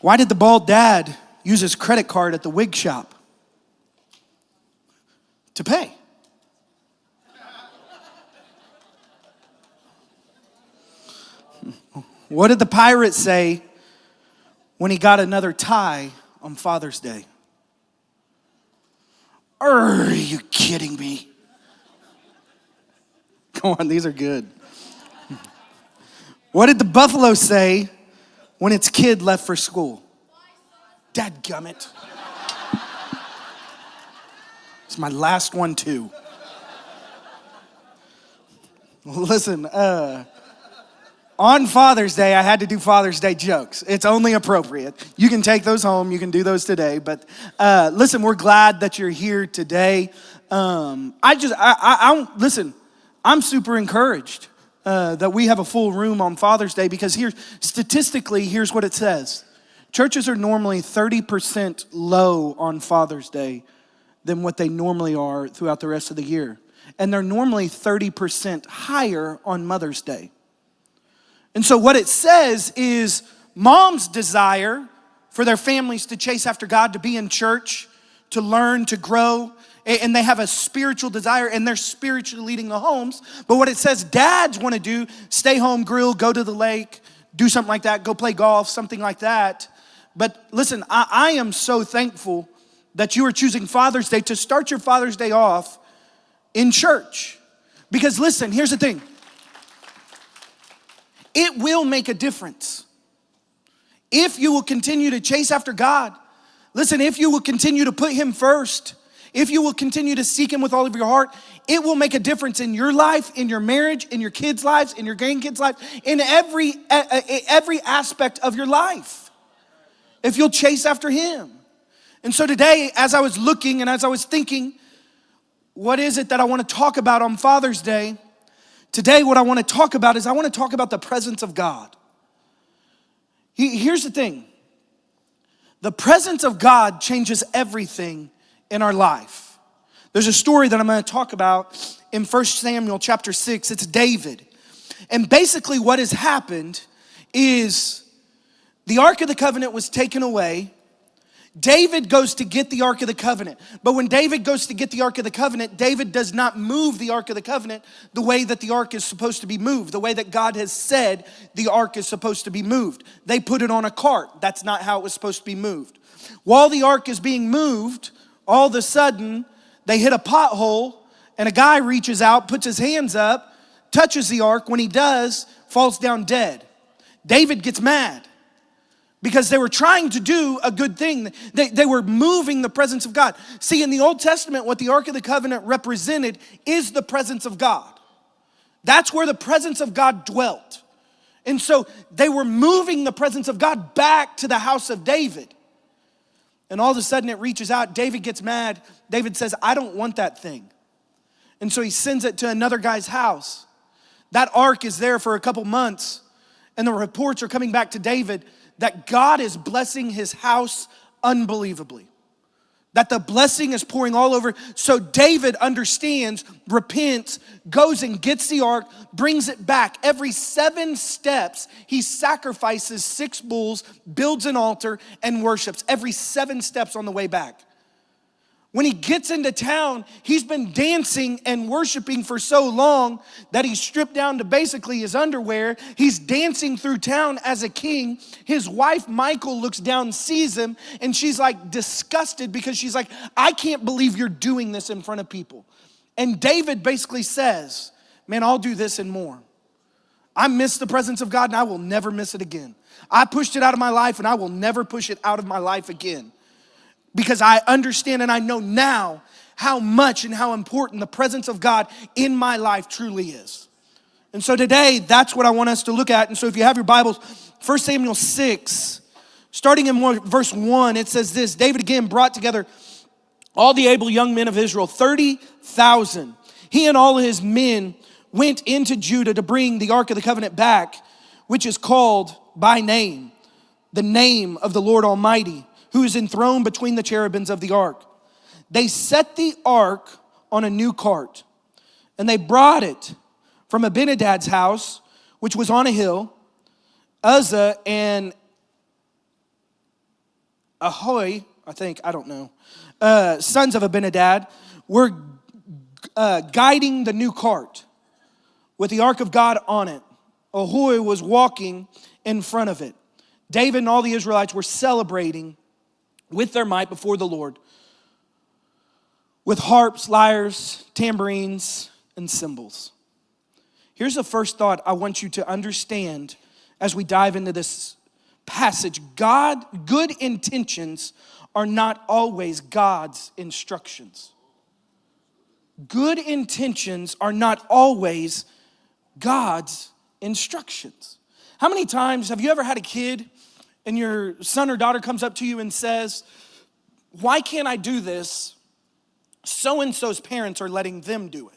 Why did the bald dad use his credit card at the wig shop? To pay. What did the pirate say when he got another tie on Father's Day? Are you kidding me? Come on, these are good. What did the buffalo say when its kid left for school? Dadgummit. It's my last one too. Listen, on Father's Day, I had to do Father's Day jokes. It's only appropriate. You can take those home. You can do those today. But listen, we're glad that you're here today. Listen, I'm super encouraged that we have a full room on Father's Day because statistically, here's what it says. Churches are normally 30% low on Father's Day than what they normally are throughout the rest of the year. And they're normally 30% higher on Mother's Day. And so what it says is moms desire for their families to chase after God, to be in church, to learn, to grow, and they have a spiritual desire and they're spiritually leading the homes. But what it says dads want to do, stay home, grill, go to the lake, do something like that, go play golf, something like that. But listen, I am so thankful that you are choosing Father's Day to start your Father's Day off in church. Because listen, here's the thing. It will make a difference. If you will continue to chase after God, listen, if you will continue to put Him first, if you will continue to seek Him with all of your heart, it will make a difference in your life, in your marriage, in your kids' lives, in your grandkids' lives, in every aspect of your life. If you'll chase after Him. And so today, as I was looking and as I was thinking, what is it that I want to talk about on Father's Day? Today, what I want to talk about is I want to talk about the presence of God. Here's the thing. The presence of God changes everything in our life. There's a story that I'm going to talk about in 1 Samuel chapter 6. It's David. And basically what has happened is the Ark of the Covenant was taken away. David goes to get the Ark of the Covenant. But when David goes to get the Ark of the Covenant, David does not move the Ark of the Covenant the way that the Ark is supposed to be moved, the way that God has said the Ark is supposed to be moved. They put it on a cart. That's not how it was supposed to be moved. While the Ark is being moved, all of a sudden, they hit a pothole, and a guy reaches out, puts his hands up, touches the Ark. When he does, falls down dead. David gets mad. Because they were trying to do a good thing. They were moving the presence of God. See, in the Old Testament, what the Ark of the Covenant represented is the presence of God. That's where the presence of God dwelt. And so they were moving the presence of God back to the house of David. And all of a sudden it reaches out. David gets mad. David says, I don't want that thing. And so he sends it to another guy's house. That ark is there for a couple months. And the reports are coming back to David that God is blessing his house unbelievably. That the blessing is pouring all over. So David understands, repents, goes and gets the ark, brings it back. Every 7 steps, he sacrifices 6 bulls, builds an altar, and worships. Every 7 steps on the way back. When he gets into town, he's been dancing and worshiping for so long that he's stripped down to basically his underwear. He's dancing through town as a king. His wife, Michal, looks down, sees him, and she's like disgusted because she's like, I can't believe you're doing this in front of people. And David basically says, man, I'll do this and more. I miss the presence of God and I will never miss it again. I pushed it out of my life and I will never push it out of my life again. Because I understand and I know now how much and how important the presence of God in my life truly is. And so today, that's what I want us to look at. And so if you have your Bibles, 1 Samuel 6, starting in verse 1, it says this: David again brought together all the able young men of Israel, 30,000. He and all of his men went into Judah to bring the Ark of the Covenant back, which is called by name, the name of the Lord Almighty, who is enthroned between the cherubims of the ark. They set the ark on a new cart, and they brought it from Abinadab's house, which was on a hill. Uzzah and Ahoy, I don't know, sons of Abinadab, were guiding the new cart with the ark of God on it. Ahoy was walking in front of it. David and all the Israelites were celebrating with their might before the Lord with harps, lyres, tambourines, and cymbals. Here's the first thought I want you to understand as we dive into this passage. Good intentions are not always God's instructions. Good intentions are not always God's instructions. How many times have you ever had a kid and your son or daughter comes up to you and says, "Why can't I do this? So-and-so's parents are letting them do it."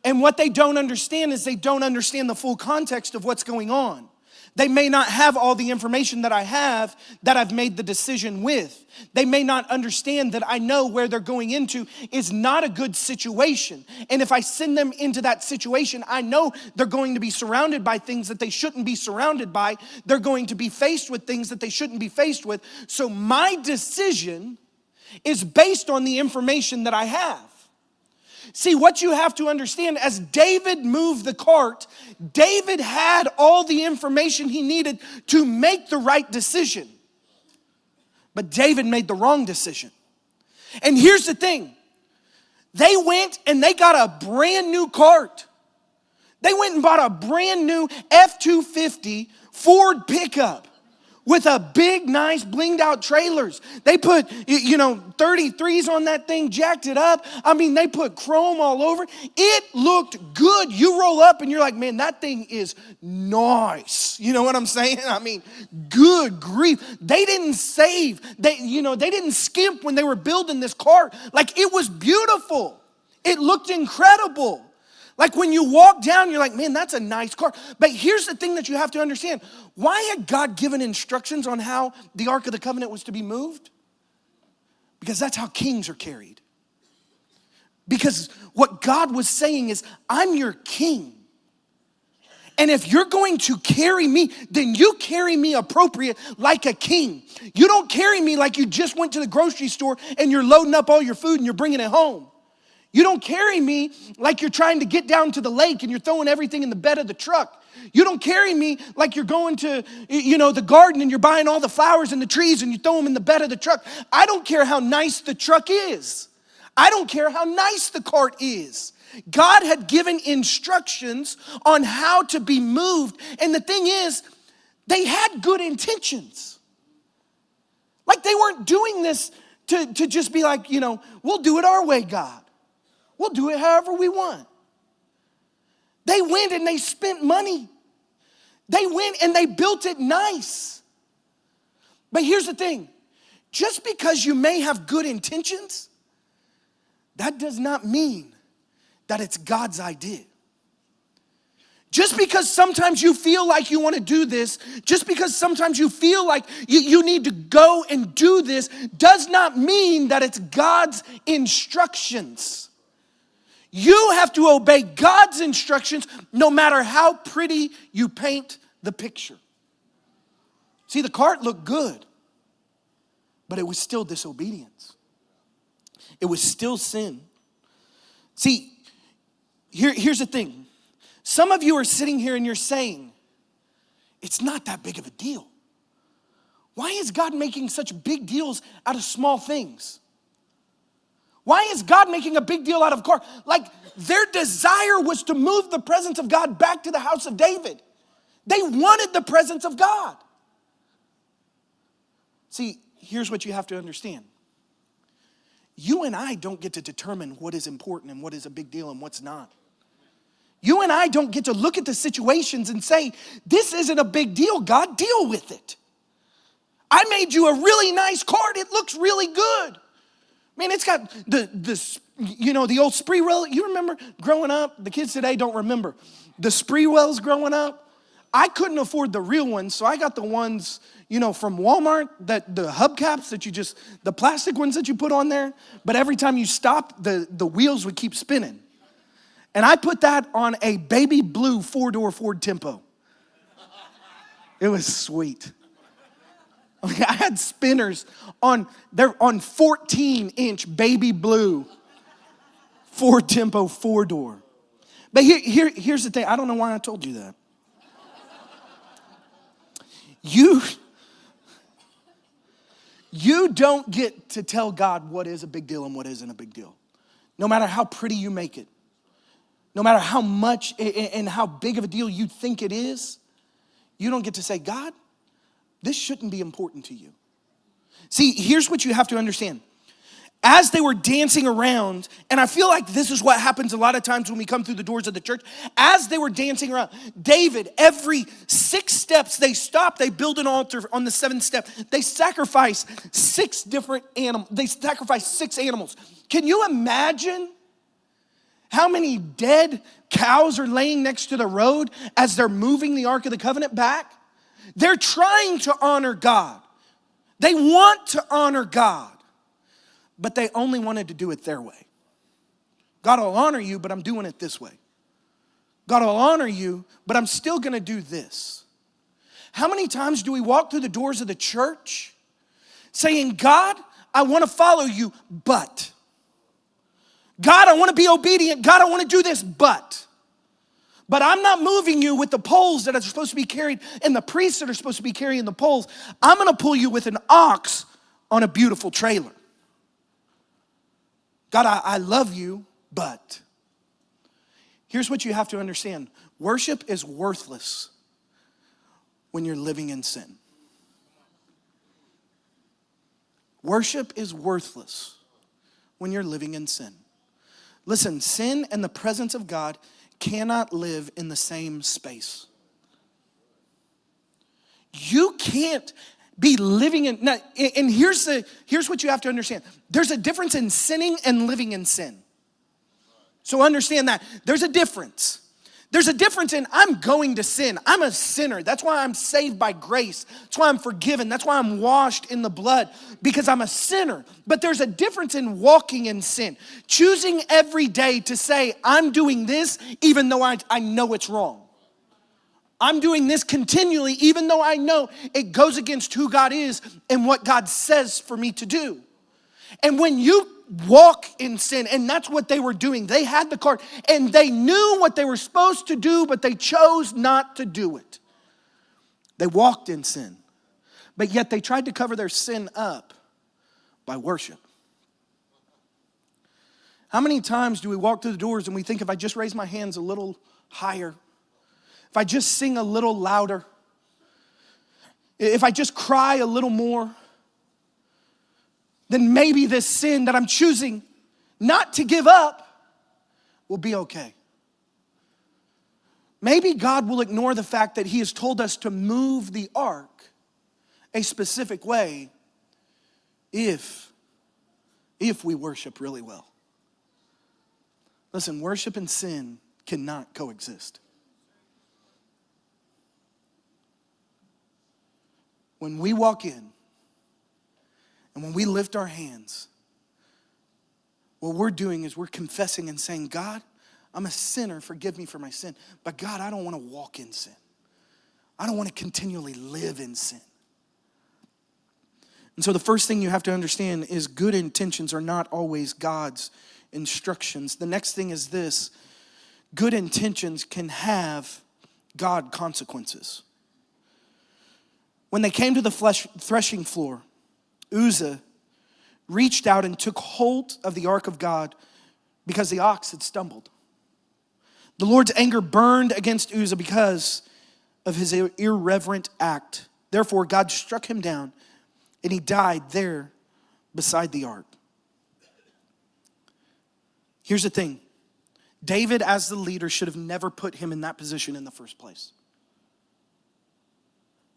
And what they don't understand is they don't understand the full context of what's going on. They may not have all the information that I have that I've made the decision with. They may not understand that I know where they're going into is not a good situation. And if I send them into that situation, I know they're going to be surrounded by things that they shouldn't be surrounded by. They're going to be faced with things that they shouldn't be faced with. So my decision is based on the information that I have. See, what you have to understand, as David moved the cart, David had all the information he needed to make the right decision. But David made the wrong decision. And here's the thing. They went and they got a brand new cart. They went and bought a brand new F-250 Ford pickup with a big, nice, blinged out trailers. They put, 33s on that thing, jacked it up. I mean, they put chrome all over. It looked good. You roll up and you're like, man, that thing is nice. You know what I'm saying? I mean, good grief. They didn't save. They didn't skimp when they were building this car. Like, it was beautiful. It looked incredible. Like when you walk down, you're like, man, that's a nice car. But here's the thing that you have to understand. Why had God given instructions on how the Ark of the Covenant was to be moved? Because that's how kings are carried. Because what God was saying is, I'm your king. And if you're going to carry me, then you carry me appropriate like a king. You don't carry me like you just went to the grocery store and you're loading up all your food and you're bringing it home. You don't carry me like you're trying to get down to the lake and you're throwing everything in the bed of the truck. You don't carry me like you're going to, the garden and you're buying all the flowers and the trees and you throw them in the bed of the truck. I don't care how nice the truck is. I don't care how nice the cart is. God had given instructions on how to be moved. And the thing is, they had good intentions. Like they weren't doing this to just be like, we'll do it our way, God. We'll do it however we want. They went and they spent money. They went and they built it nice. But here's the thing. Just because you may have good intentions, that does not mean that it's God's idea. Just because sometimes you feel like you want to do this, just because sometimes you feel like you need to go and do this, does not mean that it's God's instructions. You have to obey God's instructions no matter how pretty you paint the picture. See, the cart looked good, but it was still disobedience. It was still sin. See, here's the thing. Some of you are sitting here and you're saying, it's not that big of a deal. Why is God making such big deals out of small things? Why is God making a big deal out of a car? Like their desire was to move the presence of God back to the house of David. They wanted the presence of God. See, here's what you have to understand. You and I don't get to determine what is important and what is a big deal and what's not. You and I don't get to look at the situations and say, this isn't a big deal, God, deal with it. I made you a really nice card. It looks really good. Man, it's got the old Sprewell. You remember growing up? The kids today don't remember. The Sprewells growing up. I couldn't afford the real ones, so I got the ones, from Walmart, the hubcaps the plastic ones that you put on there. But every time you stop, the wheels would keep spinning. And I put that on a baby blue 4-door Ford Tempo. It was sweet. I had spinners on 14-inch baby blue, 4-tempo, 4-door. But here's the thing. I don't know why I told you that. You don't get to tell God what is a big deal and what isn't a big deal. No matter how pretty you make it, no matter how much and how big of a deal you think it is, you don't get to say, God, this shouldn't be important to you. See, here's what you have to understand. As they were dancing around, and I feel like this is what happens a lot of times when we come through the doors of the church. As they were dancing around, David, every 6 steps they stop, they build an altar on the 7th step. They sacrifice 6 different animals. They sacrifice 6 animals. Can you imagine how many dead cows are laying next to the road as they're moving the Ark of the Covenant back? They're trying to honor God. They want to honor God, but they only wanted to do it their way. God will honor you, but I'm doing it this way. God will honor you, but I'm still gonna do this. How many times do we walk through the doors of the church saying, God, I wanna follow you, but. God, I wanna be obedient. God, I wanna do this, but I'm not moving you with the poles that are supposed to be carried and the priests that are supposed to be carrying the poles. I'm gonna pull you with an ox on a beautiful trailer. God, I love you, but. Here's what you have to understand. Worship is worthless when you're living in sin. Worship is worthless when you're living in sin. Listen, sin and the presence of God cannot live in the same space. You can't be living in, now, and here's what you have to understand. There's a difference in sinning and living in sin. So understand that. There's a difference. There's a difference in I'm going to sin. I'm a sinner. That's why I'm saved by grace. That's why I'm forgiven. That's why I'm washed in the blood, because I'm a sinner. But there's a difference in walking in sin. Choosing every day to say, I'm doing this even though I know it's wrong. I'm doing this continually even though I know it goes against who God is and what God says for me to do. And when you walk in sin, and that's what they were doing. They had the cart and they knew what they were supposed to do, but they chose not to do it. They walked in sin, but yet they tried to cover their sin up by worship. How many times do we walk through the doors and we think, if I just raise my hands a little higher, if I just sing a little louder, if I just cry a little more, then maybe this sin that I'm choosing not to give up will be okay. Maybe God will ignore the fact that He has told us to move the ark a specific way if we worship really well. Listen, worship and sin cannot coexist. When we walk in and when we lift our hands, what we're doing is we're confessing and saying, God, I'm a sinner, forgive me for my sin. But God, I don't want to walk in sin. I don't want to continually live in sin. And so the first thing you have to understand is good intentions are not always God's instructions. The next thing is this: good intentions can have God consequences. When they came to the threshing floor, Uzzah reached out and took hold of the ark of God because the ox had stumbled. The Lord's anger burned against Uzzah because of his irreverent act. Therefore, God struck him down and he died there beside the ark. Here's the thing. David, as the leader, should have never put him in that position in the first place.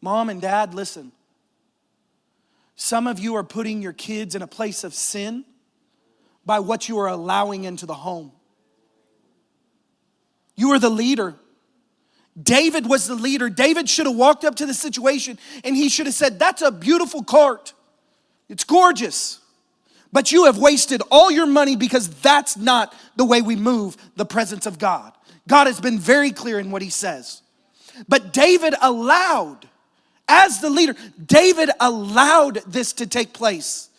Mom and dad, listen. Some of you are putting your kids in a place of sin by what you are allowing into the home. You are the leader. David was the leader. David should have walked up to the situation and he should have said, that's a beautiful cart. It's gorgeous. But you have wasted all your money because that's not the way we move the presence of God. God has been very clear in what he says. But David allowed, as the leader, David allowed this to take place.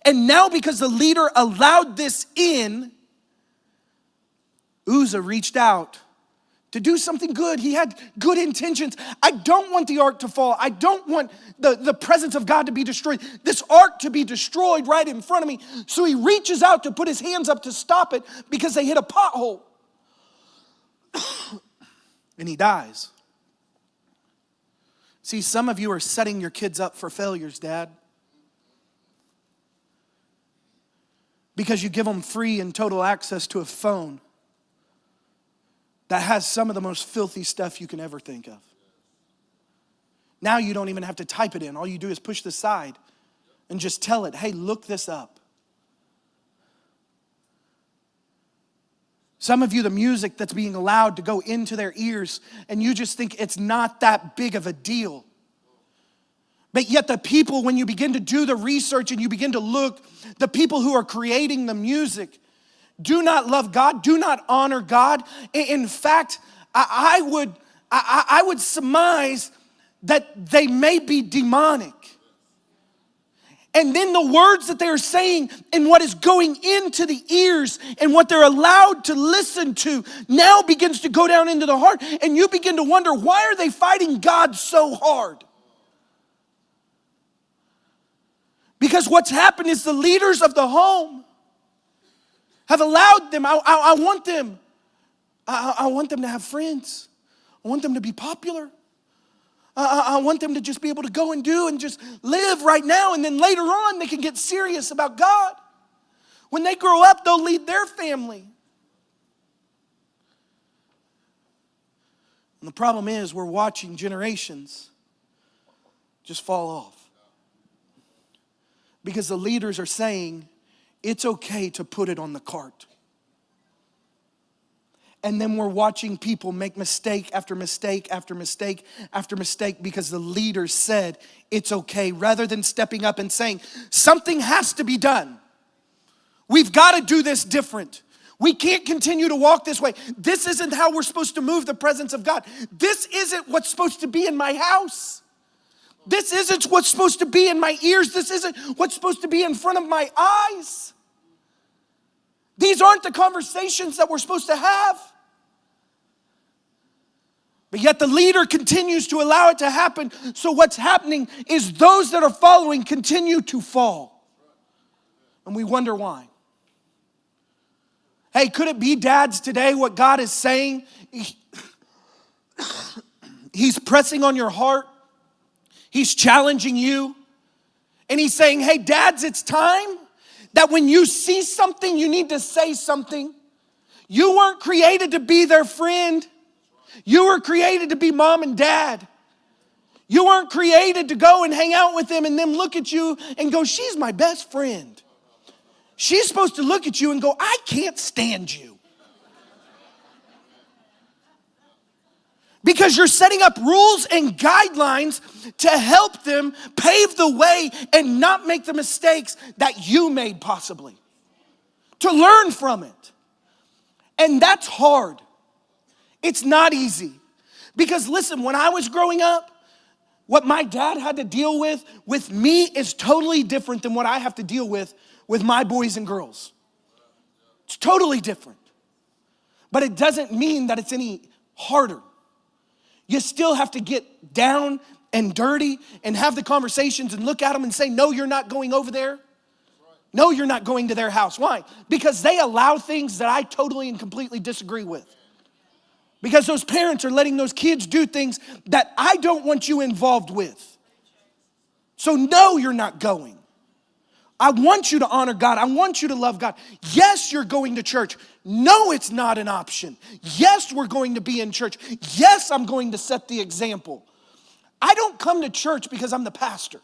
And now because the leader allowed this in, Uzzah reached out to do something good. He had good intentions. I don't want the ark to fall. I don't want the presence of God to be destroyed. This ark to be destroyed right in front of me. So he reaches out to put his hands up to stop it because they hit a pothole. And he dies. See, some of you are setting your kids up for failures, Dad. Because you give them free and total access to a phone that has some of the most filthy stuff you can ever think of. Now you don't even have to type it in. All you do is push the side and just tell it, hey, look this up. Some of you, the music that's being allowed to go into their ears, and you just think it's not that big of a deal. But yet the people, when you begin to do the research and you begin to look, the people who are creating the music do not love God, do not honor God. In fact, I would surmise that they may be demonic. And then the words that they are saying and what is going into the ears and what they're allowed to listen to now begins to go down into the heart. And you begin to wonder, why are they fighting God so hard? Because what's happened is the leaders of the home have allowed them. I want them to have friends. I want them to be popular. I want them to just be able to go and do and just live right now. And then later on, they can get serious about God. When they grow up, they'll lead their family. And the problem is we're watching generations just fall off. Because the leaders are saying, it's okay to put it on the cart. And then we're watching people make mistake after mistake after mistake after mistake because the leaders said it's okay, rather than stepping up and saying something has to be done. We've got to do this different. We can't continue to walk this way. This isn't how we're supposed to move the presence of God. This isn't what's supposed to be in my house. This isn't what's supposed to be in my ears. This isn't what's supposed to be in front of my eyes. These aren't the conversations that we're supposed to have. But yet the leader continues to allow it to happen. So what's happening is those that are following continue to fall. And we wonder why. Hey, could it be, dads, today what God is saying? He's pressing on your heart. He's challenging you. And he's saying, hey, dads, it's time that when you see something, you need to say something. You weren't created to be their friend. You were created to be mom and dad. You weren't created to go and hang out with them and them look at you and go, she's my best friend. She's supposed to look at you and go, I can't stand you. Because you're setting up rules and guidelines to help them pave the way and not make the mistakes that you made possibly. To learn from it. And that's hard. It's not easy. Because listen, when I was growing up, what my dad had to deal with me is totally different than what I have to deal with my boys and girls. It's totally different. But it doesn't mean that it's any harder. You still have to get down and dirty and have the conversations and look at them and say, no, you're not going over there. No, you're not going to their house. Why? Because they allow things that I totally and completely disagree with. Because those parents are letting those kids do things that I don't want you involved with. So no, you're not going. I want you to honor God. I want you to love God. Yes, you're going to church. No, it's not an option. Yes, we're going to be in church. Yes, I'm going to set the example. I don't come to church because I'm the pastor.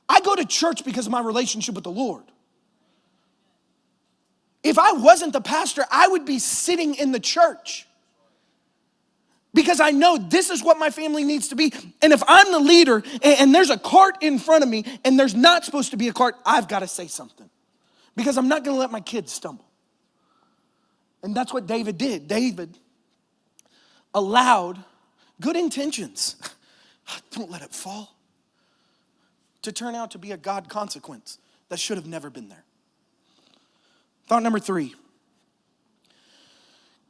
I go to church because of my relationship with the Lord. If I wasn't the pastor, I would be sitting in the church. Because I know this is what my family needs to be. And if I'm the leader and there's a cart in front of me and there's not supposed to be a cart, I've got to say something. Because I'm not going to let my kids stumble. And that's what David did. David allowed good intentions. Don't let it fall. To turn out to be a God consequence that should have never been there. Thought number 3.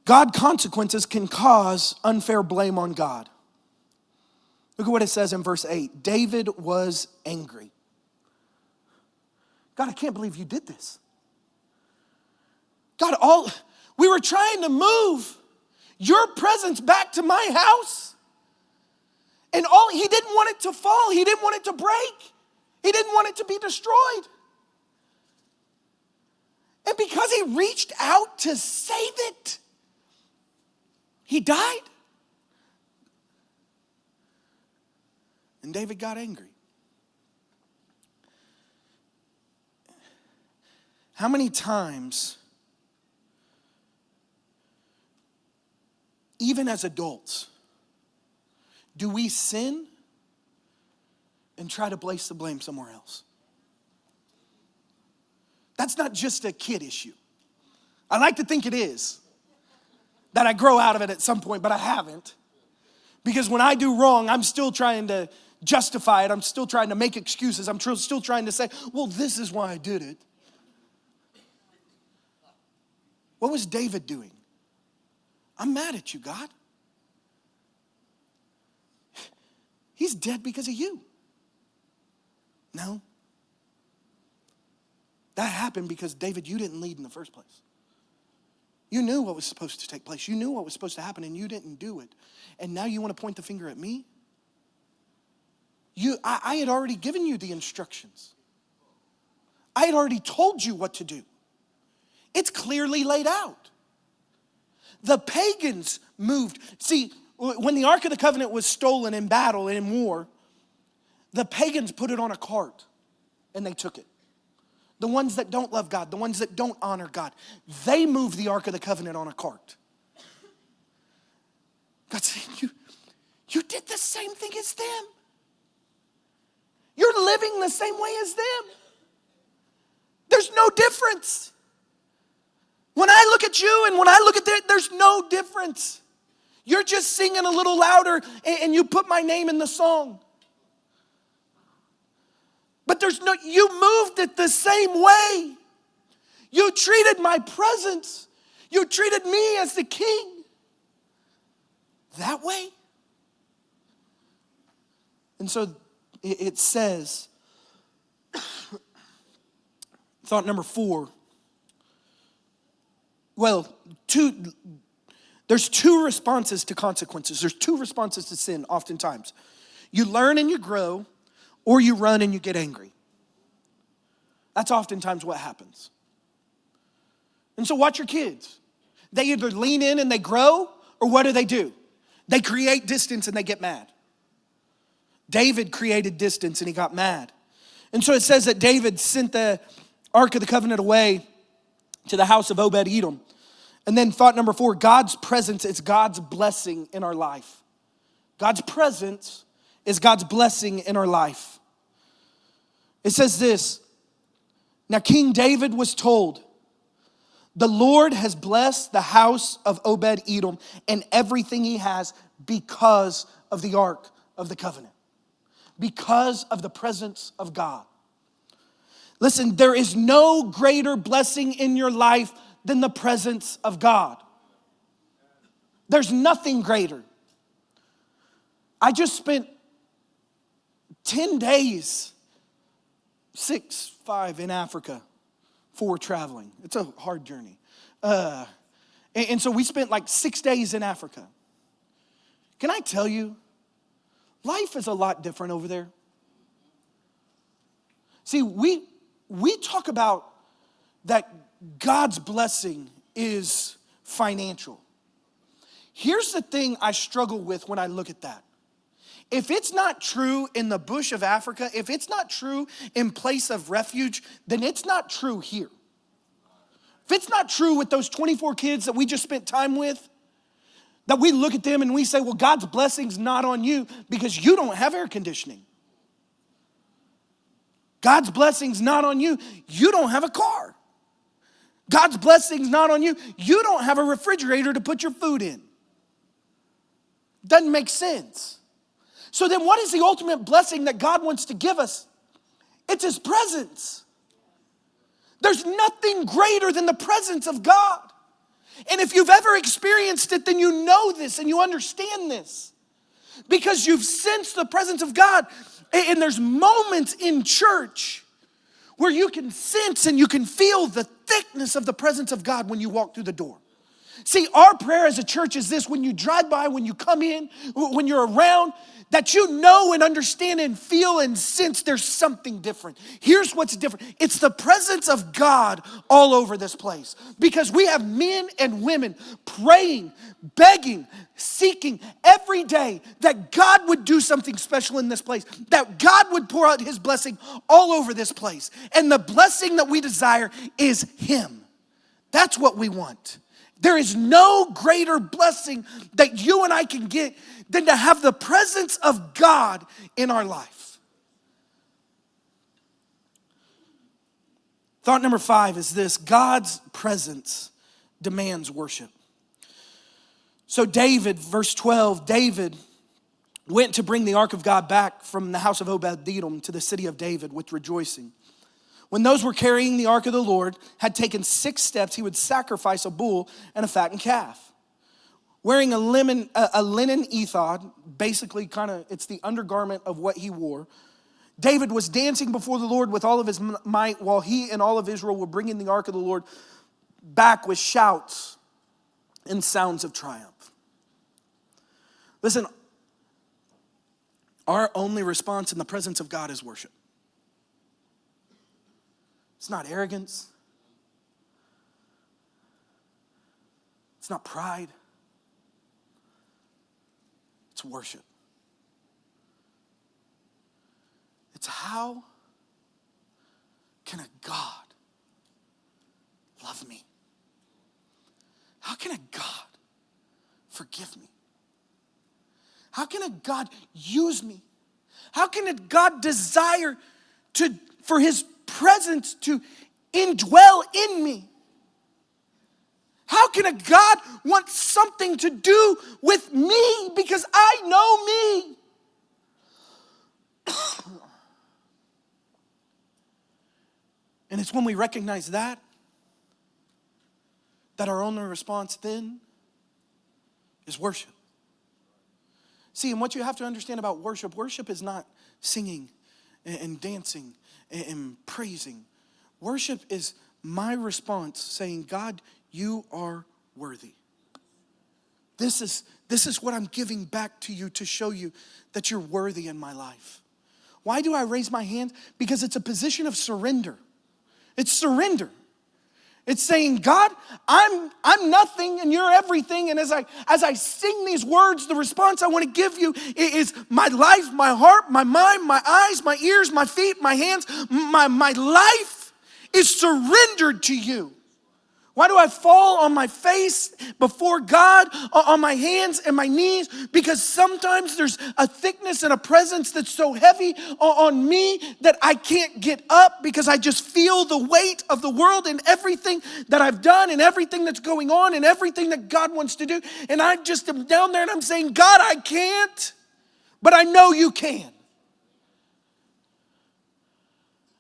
God consequences can cause unfair blame on God. Look at what it says in verse 8. David was angry. God, I can't believe you did this. God, we were trying to move your presence back to my house. And he didn't want it to fall. He didn't want it to break. He didn't want it to be destroyed. And because he reached out to save it, he died. And David got angry. How many times, even as adults, do we sin and try to place the blame somewhere else? That's not just a kid issue. I like to think it is, that I grow out of it at some point, but I haven't. Because when I do wrong, I'm still trying to justify it. I'm still trying to make excuses. I'm still trying to say, well, this is why I did it. What was David doing? I'm mad at you, God. He's dead because of you. No. That happened because, David, you didn't lead in the first place. You knew what was supposed to take place. You knew what was supposed to happen, and you didn't do it. And now you want to point the finger at me? I had already given you the instructions. I had already told you what to do. It's clearly laid out. The pagans moved. See, when the Ark of the Covenant was stolen in battle and in war, the pagans put it on a cart and they took it. The ones that don't love God, the ones that don't honor God, they moved the Ark of the Covenant on a cart. God said, you did the same thing as them. You're living the same way as them. There's no difference. When I look at you and when I look at that, there's no difference. You're just singing a little louder and you put my name in the song. But you moved it the same way. You treated my presence. You treated me as the king that way. And so it says, thought number 4, there's 2 responses to consequences. There's 2 responses to sin oftentimes. You learn and you grow, or you run and you get angry. That's oftentimes what happens. And so watch your kids. They either lean in and they grow, or what do? They create distance and they get mad. David created distance and he got mad. And so it says that David sent the Ark of the Covenant away to the house of Obed-Edom. And then thought number 4, God's presence is God's blessing in our life. God's presence is God's blessing in our life. It says this, now King David was told, the Lord has blessed the house of Obed-Edom and everything he has because of the Ark of the Covenant. Because of the presence of God. Listen, there is no greater blessing in your life than the presence of God. There's nothing greater. I just spent 10 days, 5 in Africa, 4 traveling. It's a hard journey. And so we spent like 6 days in Africa. Can I tell you, life is a lot different over there. See, we talk about that God's blessing is financial. Here's the thing I struggle with when I look at that. If it's not true in the bush of Africa, if it's not true in place of refuge, then it's not true here. If it's not true with those 24 kids that we just spent time with, that we look at them and we say, well, God's blessing's not on you because you don't have air conditioning. God's blessing's not on you. You don't have a car. God's blessing's not on you. You don't have a refrigerator to put your food in. Doesn't make sense. So then what is the ultimate blessing that God wants to give us? It's his presence. There's nothing greater than the presence of God. And if you've ever experienced it, then you know this and you understand this. Because you've sensed the presence of God. And there's moments in church where you can sense and you can feel the thickness of the presence of God when you walk through the door. See, our prayer as a church is this: when you drive by, when you come in, when you're around, that you know and understand and feel and sense there's something different. Here's what's different. It's the presence of God all over this place. Because we have men and women praying, begging, seeking every day that God would do something special in this place, that God would pour out his blessing all over this place. And the blessing that we desire is him. That's what we want. There is no greater blessing that you and I can get than to have the presence of God in our life. Thought number 5 is this: God's presence demands worship. So David, verse 12, David went to bring the ark of God back from the house of Obed-Edom to the city of David with rejoicing. When those were carrying the ark of the Lord had taken 6 steps, he would sacrifice a bull and a fattened calf. Wearing a linen ephod, basically it's the undergarment of what he wore, David was dancing before the Lord with all of his might while he and all of Israel were bringing the ark of the Lord back with shouts and sounds of triumph. Listen, our only response in the presence of God is worship. It's not arrogance. It's not pride. It's worship. It's how can a God love me? How can a God forgive me? How can a God use me? How can a God desire for his presence to indwell in me? How can a God want something to do with me because I know me? And it's when we recognize that our only response then is worship. See, and what you have to understand about worship is not singing and dancing and praising. Worship is my response saying, God, you are worthy. This is what I'm giving back to you to show you that you're worthy in my life. Why do I raise my hand? Because it's a position of surrender. It's surrender. It's saying, God, I'm nothing and you're everything. And as I sing these words, the response I want to give you is my life, my heart, my mind, my eyes, my ears, my feet, my hands, my life is surrendered to you. Why do I fall on my face before God, on my hands and my knees? Because sometimes there's a thickness and a presence that's so heavy on me that I can't get up because I just feel the weight of the world and everything that I've done and everything that's going on and everything that God wants to do. And I just am down there and I'm saying, God, I can't, but I know you can.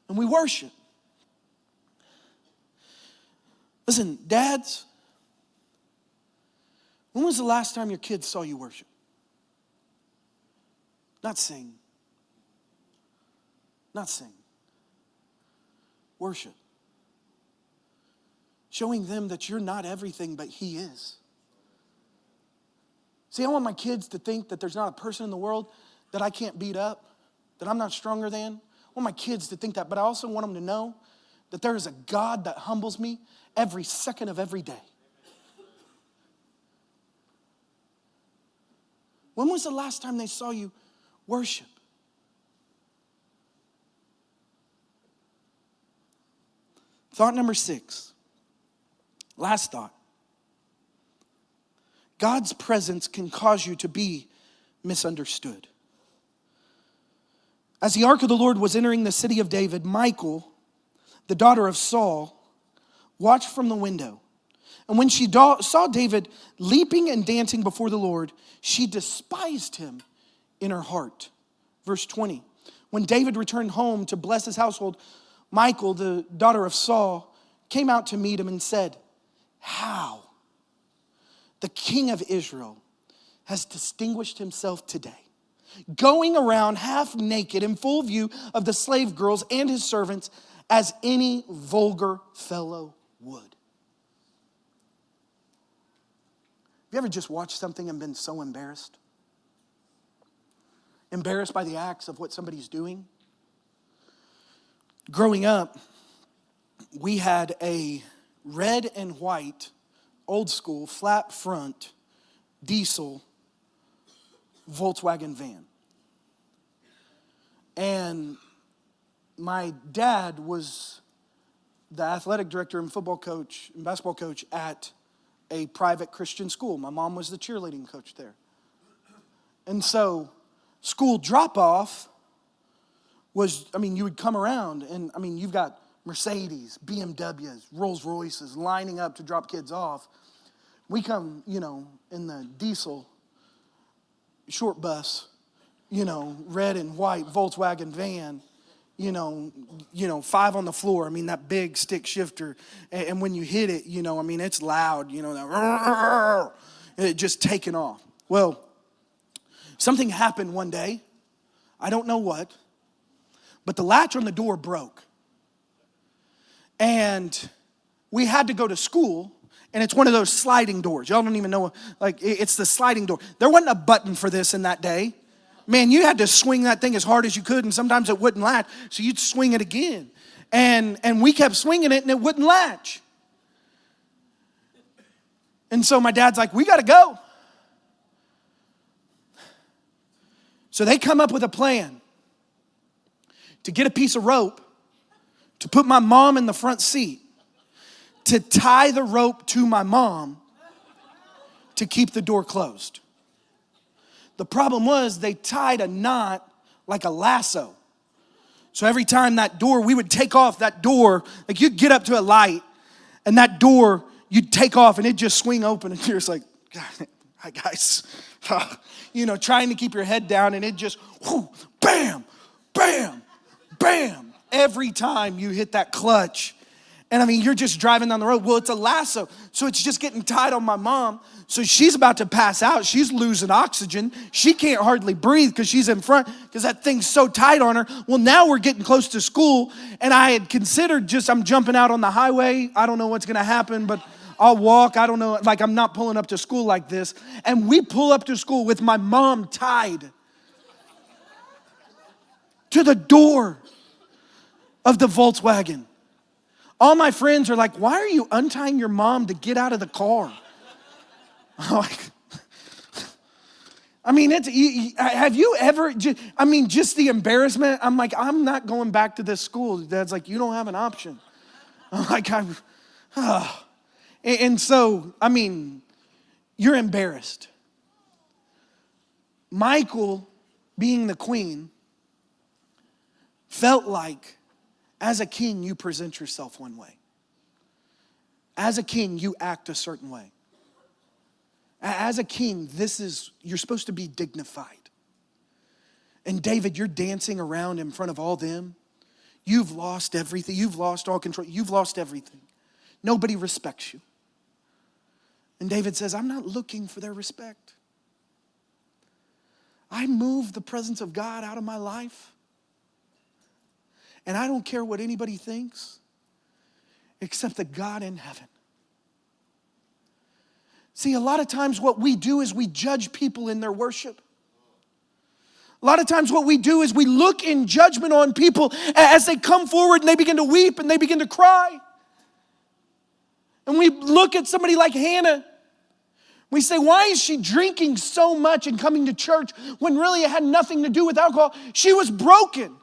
And we worship. Listen, dads, when was the last time your kids saw you worship? Not sing. Not sing. Worship. Showing them that you're not everything, but he is. See, I want my kids to think that there's not a person in the world that I can't beat up, that I'm not stronger than. I want my kids to think that, but I also want them to know that there is a God that humbles me every second of every day. When was the last time they saw you worship? Thought number 6. Last thought. God's presence can cause you to be misunderstood. As the ark of the Lord was entering the city of David, Michal, the daughter of Saul, watched from the window. And when she saw David leaping and dancing before the Lord, she despised him in her heart. Verse 20, when David returned home to bless his household, Michal, the daughter of Saul, came out to meet him and said, how the king of Israel has distinguished himself today, going around half naked in full view of the slave girls and his servants as any vulgar fellow would. Have you ever just watched something and been so embarrassed? Embarrassed by the acts of what somebody's doing? Growing up, we had a red and white, old school, flat front, diesel Volkswagen van. And my dad was the athletic director and football coach and basketball coach at a private Christian school. My mom was the cheerleading coach there. And so school drop-off was, you would come around and, you've got Mercedes, BMWs, Rolls Royces lining up to drop kids off. We come, in the diesel short bus, red and white Volkswagen van, 5 on the floor. That big stick shifter. And when you hit it, it's loud, it just taking off. Well, something happened one day. I don't know what, but the latch on the door broke. And we had to go to school, and it's one of those sliding doors. Y'all don't even know, it's the sliding door. There wasn't a button for this in that day. Man, you had to swing that thing as hard as you could, and sometimes it wouldn't latch, so you'd swing it again. And we kept swinging it, and it wouldn't latch. And so my dad's like, we got to go. So they come up with a plan to get a piece of rope, to put my mom in the front seat, to tie the rope to my mom to keep the door closed. The problem was they tied a knot like a lasso. So every time that door, we would take off that door, you'd get up to a light and that door, you'd take off and it'd just swing open and you're just like, God, hi guys. Trying to keep your head down and it just, whoo, bam, bam, bam. Every time you hit that clutch. And you're just driving down the road. Well, it's a lasso. So it's just getting tied on my mom. So she's about to pass out. She's losing oxygen. She can't hardly breathe because she's in front because that thing's so tight on her. Well, now we're getting close to school. And I had considered I'm jumping out on the highway. I don't know what's going to happen, but I'll walk. I don't know. I'm not pulling up to school like this. And we pull up to school with my mom tied to the door of the Volkswagen. All my friends are like, why are you untying your mom to get out of the car? I'm like, have you ever, just the embarrassment. I'm like, I'm not going back to this school. Dad's like, you don't have an option. I'm like, And so, you're embarrassed. Michal, being the queen, felt like as a king, you present yourself one way. As a king, you act a certain way. As a king, you're supposed to be dignified. And David, you're dancing around in front of all them. You've lost everything. You've lost all control. You've lost everything. Nobody respects you. And David says, I'm not looking for their respect. I moved the presence of God out of my life. And I don't care what anybody thinks, except the God in heaven. See, a lot of times what we do is we judge people in their worship. A lot of times what we do is we look in judgment on people as they come forward and they begin to weep and they begin to cry. And we look at somebody like Hannah. We say, why is she drinking so much and coming to church when really it had nothing to do with alcohol? She was broken.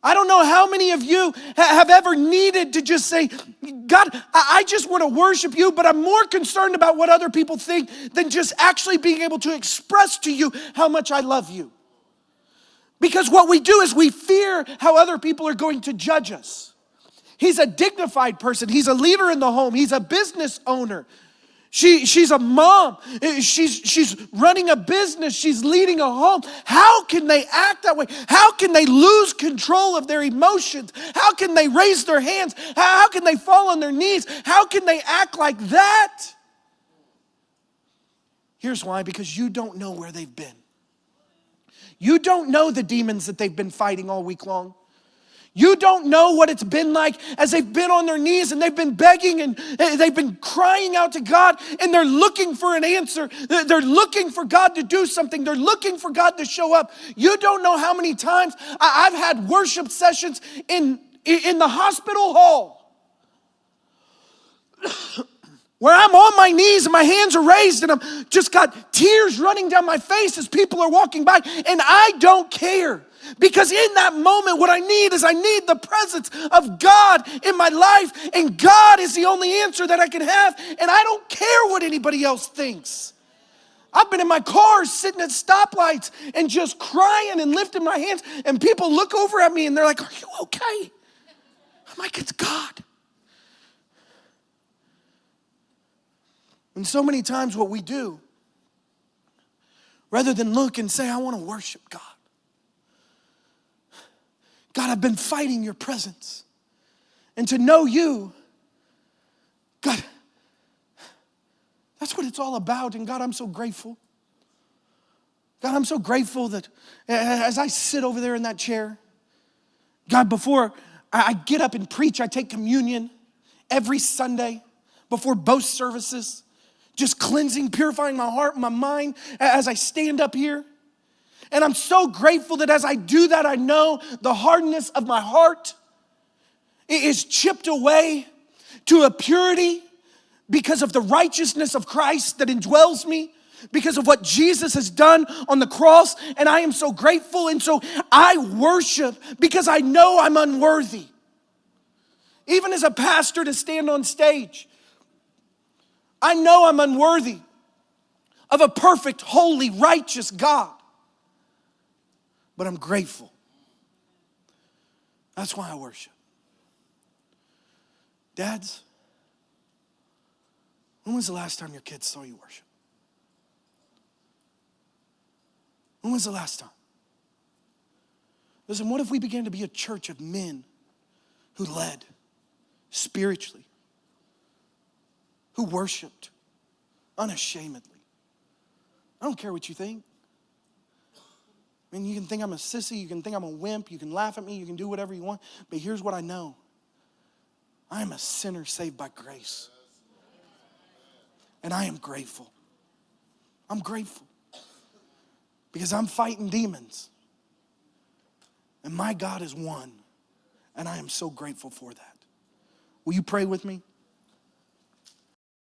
I don't know how many of you have ever needed to just say, God, I just want to worship you, but I'm more concerned about what other people think than just actually being able to express to you how much I love you. Because what we do is we fear how other people are going to judge us. He's a dignified person. He's a leader in the home. He's a business owner. She's a mom. She's running a business. She's leading a home. How can they act that way? How can they lose control of their emotions? How can they raise their hands? How can they fall on their knees? How can they act like that? Here's why, because you don't know where they've been. You don't know the demons that they've been fighting all week long. You don't know what it's been like as they've been on their knees and they've been begging and they've been crying out to God, and they're looking for an answer. They're looking for God to do something. They're looking for God to show up. You don't know how many times I've had worship sessions in the hospital hall where I'm on my knees and my hands are raised and I'm just got tears running down my face as people are walking by, and I don't care. Because in that moment, what I need the presence of God in my life, and God is the only answer that I can have, and I don't care what anybody else thinks. I've been in my car sitting at stoplights and just crying and lifting my hands, and people look over at me and they're like, "Are you okay?" I'm like, "It's God." And so many times what we do, rather than look and say, "I want to worship God. God, I've been fighting your presence. And to know you, God, that's what it's all about. And God, I'm so grateful. God, I'm so grateful that as I sit over there in that chair, God, before I get up and preach, I take communion every Sunday before both services, just cleansing, purifying my heart and my mind as I stand up here. And I'm so grateful that as I do that, I know the hardness of my heart is chipped away to a purity because of the righteousness of Christ that indwells me, because of what Jesus has done on the cross. And I am so grateful. And so I worship because I know I'm unworthy. Even as a pastor, to stand on stage, I know I'm unworthy of a perfect, holy, righteous God. But I'm grateful. That's why I worship. Dads, when was the last time your kids saw you worship? When was the last time? Listen, what if we began to be a church of men who led spiritually, who worshiped unashamedly? I don't care what you think. I mean, you can think I'm a sissy, you can think I'm a wimp, you can laugh at me, you can do whatever you want, but here's what I know. I am a sinner saved by grace. And I am grateful. I'm grateful. Because I'm fighting demons. And my God is one. And I am so grateful for that. Will you pray with me?